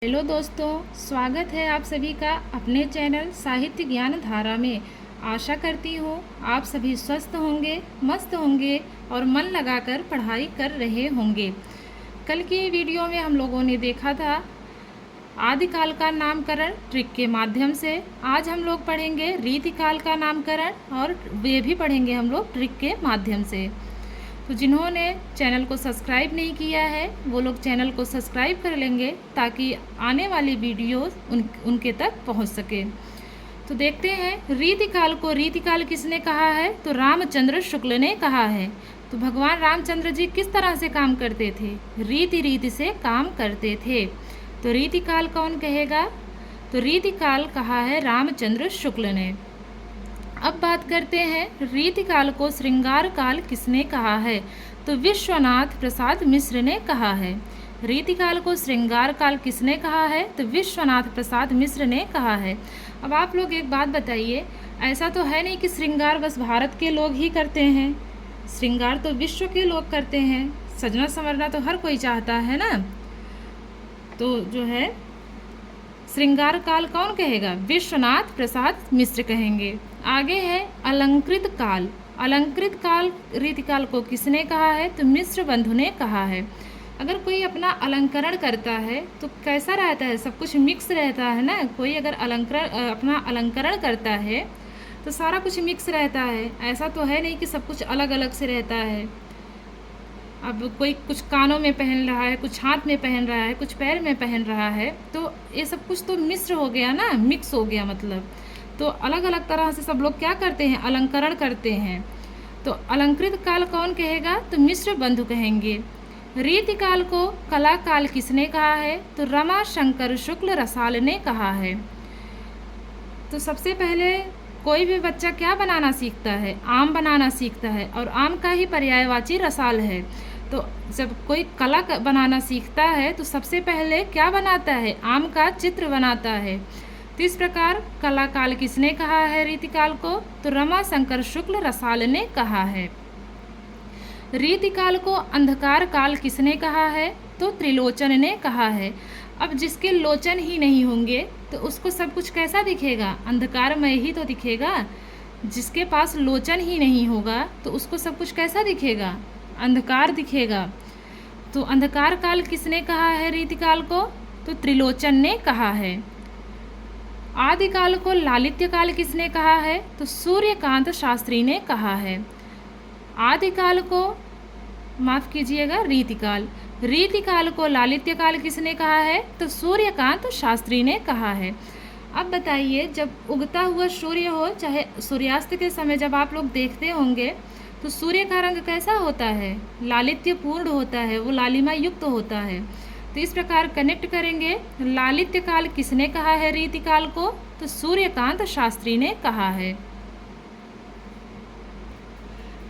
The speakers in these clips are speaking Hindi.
हेलो दोस्तों, स्वागत है आप सभी का अपने चैनल साहित्य ज्ञान धारा में। आशा करती हूँ आप सभी स्वस्थ होंगे, मस्त होंगे और मन लगाकर पढ़ाई कर रहे होंगे। कल की वीडियो में हम लोगों ने देखा था आदिकाल का नामकरण ट्रिक के माध्यम से। आज हम लोग पढ़ेंगे रीतिकाल का नामकरण और वे भी पढ़ेंगे हम लोग ट्रिक के माध्यम से। तो जिन्होंने चैनल को सब्सक्राइब नहीं किया है वो लोग चैनल को सब्सक्राइब कर लेंगे ताकि आने वाली वीडियोस उनके तक पहुंच सके। तो देखते हैं रीतिकाल को रीतिकाल किसने कहा है, तो रामचंद्र शुक्ल ने कहा है। तो भगवान रामचंद्र जी किस तरह से काम करते थे, रीति से काम करते थे। तो रीतिकाल कौन कहेगा, तो रीतिकाल कहा है रामचंद्र शुक्ल ने। अब बात करते हैं रीतिकाल को श्रृंगार काल किसने कहा है, तो विश्वनाथ प्रसाद मिश्र ने कहा है। रीतिकाल को श्रृंगार काल किसने कहा है, तो विश्वनाथ प्रसाद मिश्र ने कहा है। अब आप लोग एक बात बताइए, ऐसा तो है नहीं कि श्रृंगार बस भारत के लोग ही करते हैं, श्रृंगार तो विश्व के लोग करते हैं। सजना संवरना तो हर कोई चाहता है ना। तो जो है श्रृंगार काल कौन कहेगा, विश्वनाथ प्रसाद मिश्र कहेंगे। आगे है अलंकृत काल। अलंकृत काल रीतिकाल को किसने कहा है, तो मिश्र बंधु ने कहा है। अगर कोई अपना अलंकरण करता है तो कैसा रहता है, सब कुछ मिक्स रहता है ना। कोई अगर अपना अलंकरण करता है तो सारा कुछ मिक्स रहता है, ऐसा तो है नहीं कि सब कुछ अलग अलग से रहता है। अब कोई कुछ कानों में पहन रहा है, कुछ हाथ में पहन रहा है, कुछ पैर में पहन रहा है, तो ये सब कुछ तो मिश्र हो गया ना, मिक्स हो गया मतलब। तो अलग अलग तरह से सब लोग क्या करते हैं, अलंकरण करते हैं। तो अलंकृत काल कौन कहेगा, तो मिश्र बंधु कहेंगे। रीतिकाल को कला काल किसने कहा है, तो रमा शंकर शुक्ल रसाल ने कहा है। तो सबसे पहले कोई भी बच्चा क्या बनाना सीखता है, आम बनाना सीखता है, और आम का ही पर्यायवाची रसाल है। तो जब कोई कला बनाना सीखता है तो सबसे पहले क्या बनाता है, आम का चित्र बनाता है। तो इस प्रकार कला काल किसने कहा है रीतिकाल को, तो रमा शंकर शुक्ल रसाल ने कहा है। रीतिकाल को अंधकार काल किसने कहा है, तो त्रिलोचन ने कहा है। अब जिसके लोचन ही नहीं होंगे तो उसको सब कुछ कैसा दिखेगा, अंधकारमय ही तो दिखेगा। जिसके पास लोचन ही नहीं होगा तो उसको सब कुछ कैसा दिखेगा, अंधकार दिखेगा। तो अंधकार काल किसने कहा है रीतिकाल को, तो त्रिलोचन ने कहा है। आदिकाल को लालित्य काल किसने कहा है, तो सूर्यकांत शास्त्री ने कहा है। आदिकाल को माफ़ कीजिएगा रीतिकाल, रीतिकाल को लालित्य काल किसने कहा है, तो सूर्यकांत शास्त्री ने कहा है। अब बताइए, जब उगता हुआ सूर्य हो, चाहे सूर्यास्त के समय जब आप लोग देखते होंगे तो सूर्य का रंग कैसा होता है, लालित्य पूर्ण होता है, वो लालिमा युक्त होता है। तो इस प्रकार कनेक्ट करेंगे, लालित्य काल किसने कहा है रीतिकाल को, तो सूर्यकांत शास्त्री ने कहा है।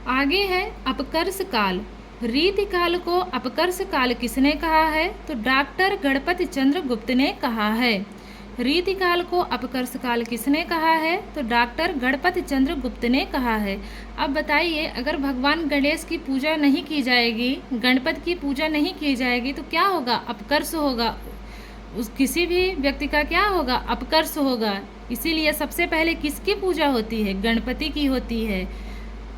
आगे है अपकर्ष काल। रीतिकाल को अपकर्ष काल किसने कहा है, तो डॉक्टर गणपति चंद्र गुप्त ने कहा है। रीतिकाल को अपकर्ष काल किसने कहा है, तो डॉक्टर गणपति चंद्र गुप्त ने कहा है। अब बताइए, अगर भगवान गणेश की पूजा नहीं की जाएगी, गणपति की पूजा नहीं की जाएगी तो क्या होगा, अपकर्ष होगा। उस किसी भी व्यक्ति का क्या होगा, अपकर्ष होगा। इसीलिए सबसे पहले किसकी पूजा होती है, गणपति की होती है।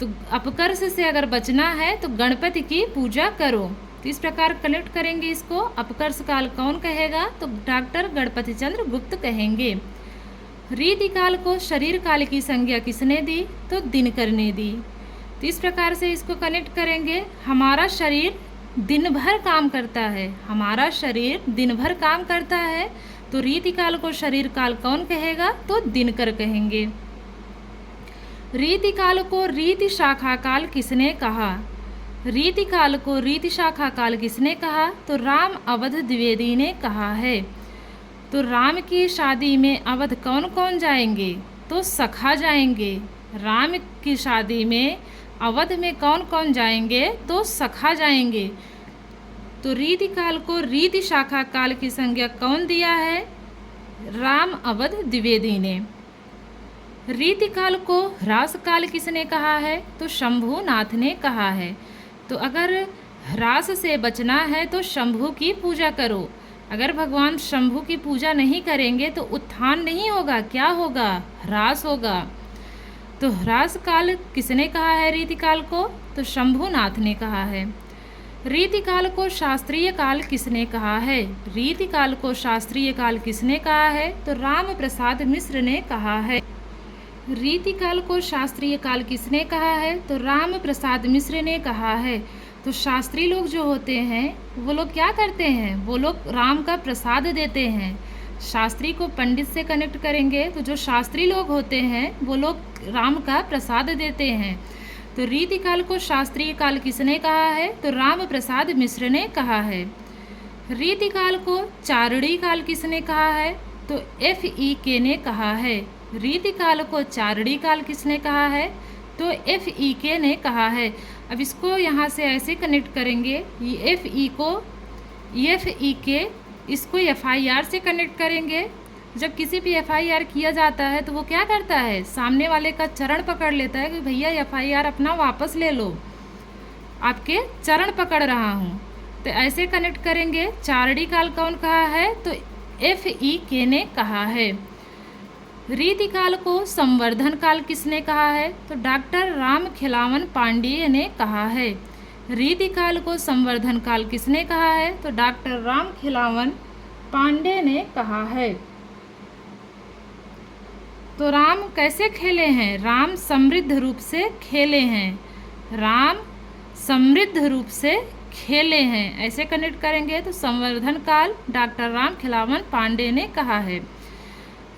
तो अपकर्ष से अगर बचना है तो गणपति की पूजा करो। तो इस प्रकार कनेक्ट करेंगे इसको, अपकर्ष काल कौन कहेगा, तो डॉक्टर गणपति चंद्र गुप्त कहेंगे। रीतिकाल को शरीर काल की संज्ञा किसने दी, तो दिनकर ने दी। तो इस प्रकार से इसको कनेक्ट करेंगे, हमारा शरीर दिन भर काम करता है, हमारा शरीर दिन भर काम करता है, तो रीतिकाल को शरीर काल कौन कहेगा, तो दिनकर कहेंगे। रीतिकाल को रीति शाखा काल किसने कहा, रीतिकाल को रीति शाखा काल किसने कहा, तो राम अवध द्विवेदी ने कहा है। तो राम की शादी में अवध कौन कौन जाएंगे, तो सखा जाएंगे। राम की शादी में अवध में कौन कौन जाएंगे, तो सखा जाएंगे। तो रीतिकाल को रीति शाखा काल की संज्ञा कौन दिया है, राम अवध द्विवेदी ने। रीतिकाल को ह्रास काल किसने कहा है, तो शंभुनाथ ने कहा है। तो अगर ह्रास से बचना है तो शंभु की पूजा करो, अगर भगवान शंभु की पूजा नहीं करेंगे तो उत्थान नहीं होगा, क्या होगा? ह्रास होगा। तो ह्रास काल किसने कहा है रीतिकाल को? तो शंभुनाथ ने कहा है। रीतिकाल को शास्त्रीय काल किसने कहा है? रीतिकाल को शास्त्रीय काल किसने कहा है? तो राम प्रसाद मिश्र ने कहा है। रीतिकाल को शास्त्रीय काल किसने कहा है? तो राम प्रसाद मिश्र ने कहा है। तो शास्त्री लोग जो होते हैं वो लोग क्या करते हैं? वो लोग राम का प्रसाद देते हैं। शास्त्री को पंडित से कनेक्ट करेंगे तो जो शास्त्री लोग होते हैं वो लोग राम का प्रसाद देते हैं। तो रीतिकाल को शास्त्रीय काल किसने कहा है? तो राम प्रसाद मिश्र ने कहा है। रीतिकाल को चारणी काल किसने कहा है? तो FEK ने कहा है। रीतिकाल को चारणी काल किसने कहा है? तो FEK ने कहा है। अब इसको यहाँ से ऐसे कनेक्ट करेंगे, ये FEK इसको FIR से कनेक्ट करेंगे। जब किसी भी FIR किया जाता है तो वो क्या करता है? सामने वाले का चरण पकड़ लेता है कि भैया FIR अपना वापस ले लो, आपके चरण पकड़ रहा हूँ। तो ऐसे कनेक्ट करेंगे। चारणी काल कौन कहा है? तो FEK ने कहा है। रीतिकाल को संवर्धन काल किसने कहा है? तो डॉक्टर राम खिलावन पांडेय ने कहा है। रीतिकाल को संवर्धन काल किसने कहा है? तो डॉक्टर राम खिलावन पांडेय ने कहा है। तो राम कैसे खेले हैं? राम समृद्ध रूप से खेले हैं। राम समृद्ध रूप से खेले हैं, ऐसे कनेक्ट करेंगे। तो संवर्धन काल डॉक्टर राम खिलावन पांडेय ने कहा है।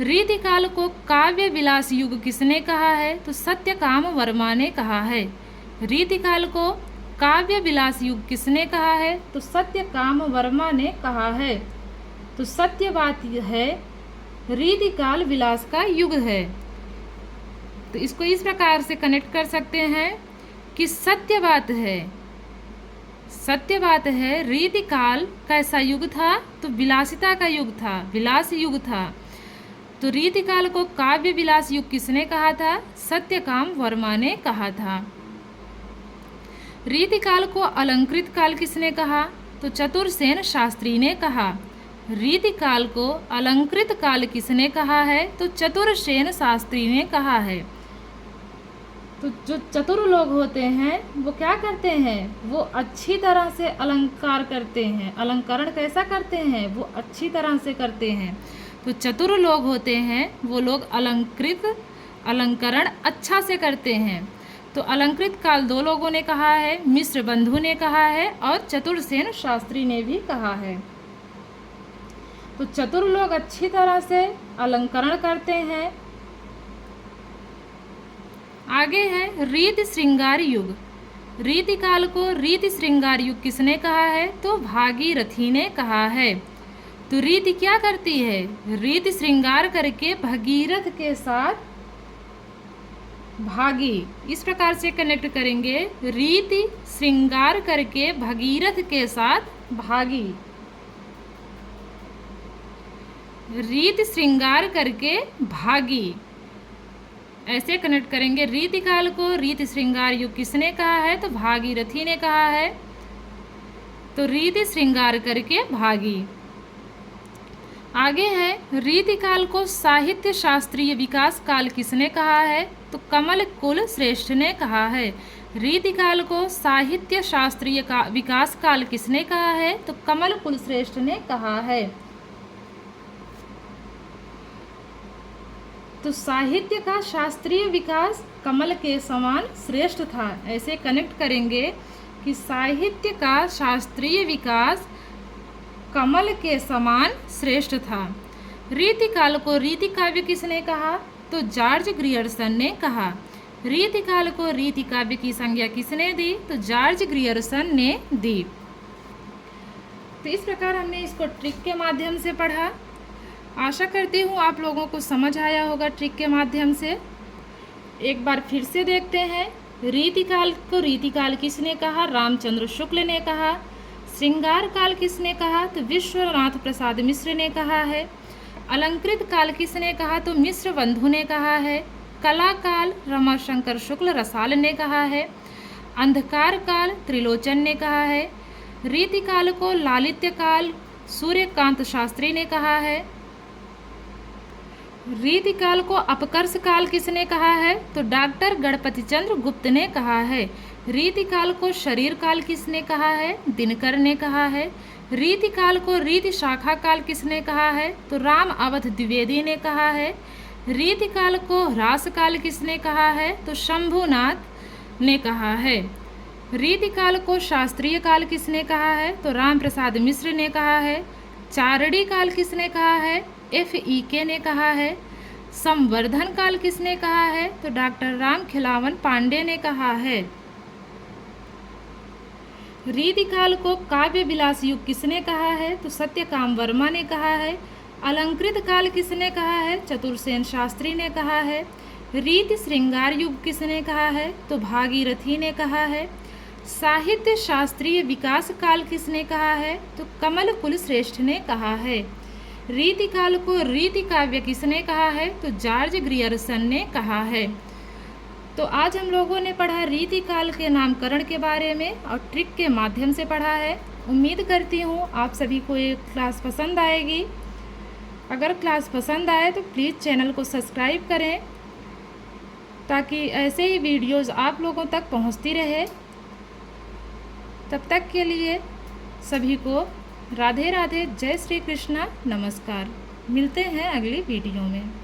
रीतिकाल को काव्य विलास युग किसने कहा है? तो सत्यकाम वर्मा ने कहा है। रीतिकाल को काव्य विलास युग किसने कहा है? तो सत्यकाम वर्मा ने कहा है। तो सत्य बात है रीतिकाल विलास का युग है। तो इसको इस प्रकार से कनेक्ट कर सकते हैं कि सत्य बात है रीतिकाल कैसा युग था? तो विलासिता का युग था, विलास युग था। तो रीतिकाल को काव्य विलास युग किसने कहा था? सत्यकाम वर्मा ने कहा था। रीतिकाल को अलंकृत काल किसने कहा? तो चतुरसेन शास्त्री ने कहा। रीतिकाल को अलंकृत काल किसने कहा है? तो चतुरसेन शास्त्री ने कहा है। तो जो चतुर लोग होते हैं वो क्या करते हैं? वो अच्छी तरह से अलंकार करते हैं। अलंकरण कैसा करते हैं? वो अच्छी तरह से करते हैं। तो चतुर लोग होते हैं वो लोग अलंकरण अच्छा से करते हैं। तो अलंकृत काल दो लोगों ने कहा है, मिश्र बंधु ने कहा है और चतुरसेन शास्त्री ने भी कहा है। तो चतुर लोग अच्छी तरह से अलंकरण करते हैं। आगे है रीति श्रृंगार युग। रीतिकाल को रीति श्रृंगार युग किसने कहा है? तो भागीरथी ने कहा है। तो रीति क्या करती है? रीति श्रृंगार करके भगीरथ के साथ भागी, इस प्रकार से कनेक्ट करेंगे। रीति श्रृंगार करके भगीरथ के साथ भागी। रीति श्रृंगार करके भागी, ऐसे कनेक्ट करेंगे। रीतिकाल को रीति श्रृंगार युग किसने कहा है? तो भागीरथी ने कहा है। तो रीति श्रृंगार करके भागी। आगे है रीतिकाल को साहित्य शास्त्रीय विकास काल किसने कहा है? तो कमल कुल श्रेष्ठ ने कहा है। रीतिकाल को साहित्य शास्त्रीय का विकास काल किसने कहा है? तो कमल कुल श्रेष्ठ ने कहा है। तो साहित्य का शास्त्रीय विकास कमल के समान श्रेष्ठ था, ऐसे कनेक्ट करेंगे कि साहित्य का शास्त्रीय विकास कमल के समान श्रेष्ठ था। रीतिकाल को रीति काव्य किसने कहा? तो जॉर्ज ग्रियर्सन ने कहा। रीतिकाल को रीति काव्य की संज्ञा किसने दी? तो जॉर्ज ग्रियर्सन ने दी। तो इस प्रकार हमने इसको ट्रिक के माध्यम से पढ़ा। आशा करती हूँ आप लोगों को समझ आया होगा ट्रिक के माध्यम से। एक बार फिर से देखते हैं। रीतिकाल को रीतिकाल किसने कहा? रामचंद्र शुक्ल ने कहा। श्रृंगार काल किसने कहा? तो विश्वनाथ प्रसाद मिश्र ने कहा है। अलंकृत काल किसने कहा? तो मिश्र बंधु ने कहा है। कला काल रमाशंकर शुक्ल रसाल ने कहा है। अंधकार काल त्रिलोचन ने कहा है। रीतिकाल को लालित्य काल सूर्यकांत शास्त्री ने कहा है। रीतिकाल को अपकर्ष काल किसने कहा है? तो डॉक्टर गणपति चंद्र गुप्त ने कहा है। रीतिकाल को शरीर काल किसने कहा है? दिनकर ने कहा है। रीतिकाल को रीति शाखा काल किसने कहा है? तो राम अवध द्विवेदी ने कहा है। रीतिकाल को ह्रास काल किसने कहा है? तो शंभुनाथ ने कहा है। रीतिकाल को शास्त्रीय काल किसने कहा है? तो राम प्रसाद मिश्र ने कहा है। चारणी काल किसने कहा है? FEK ने कहा है। संवर्धन काल किसने कहा है? तो डॉक्टर राम खिलावन पांडे ने कहा है। रीतिकाल को काव्य विलास युग किसने कहा है? तो सत्यकाम वर्मा ने कहा है। अलंकृत काल किसने कहा है? चतुर्सेन शास्त्री ने कहा है। रीति श्रृंगार युग किसने कहा है? तो भागीरथी ने कहा है। साहित्य शास्त्रीय विकास काल किसने कहा है? तो कमल कुल श्रेष्ठ ने कहा है। रीतिकाल को रीति काव्य किसने कहा है? तो जॉर्ज ग्रियर्सन ने कहा है। तो आज हम लोगों ने पढ़ा रीतिकाल के नामकरण के बारे में और ट्रिक के माध्यम से पढ़ा है। उम्मीद करती हूँ आप सभी को ये क्लास पसंद आएगी। अगर क्लास पसंद आए तो प्लीज़ चैनल को सब्सक्राइब करें ताकि ऐसे ही वीडियोज़ आप लोगों तक पहुँचती रहे। तब तक के लिए सभी को राधे राधे, जय श्री कृष्णा, नमस्कार। मिलते हैं अगली वीडियो में।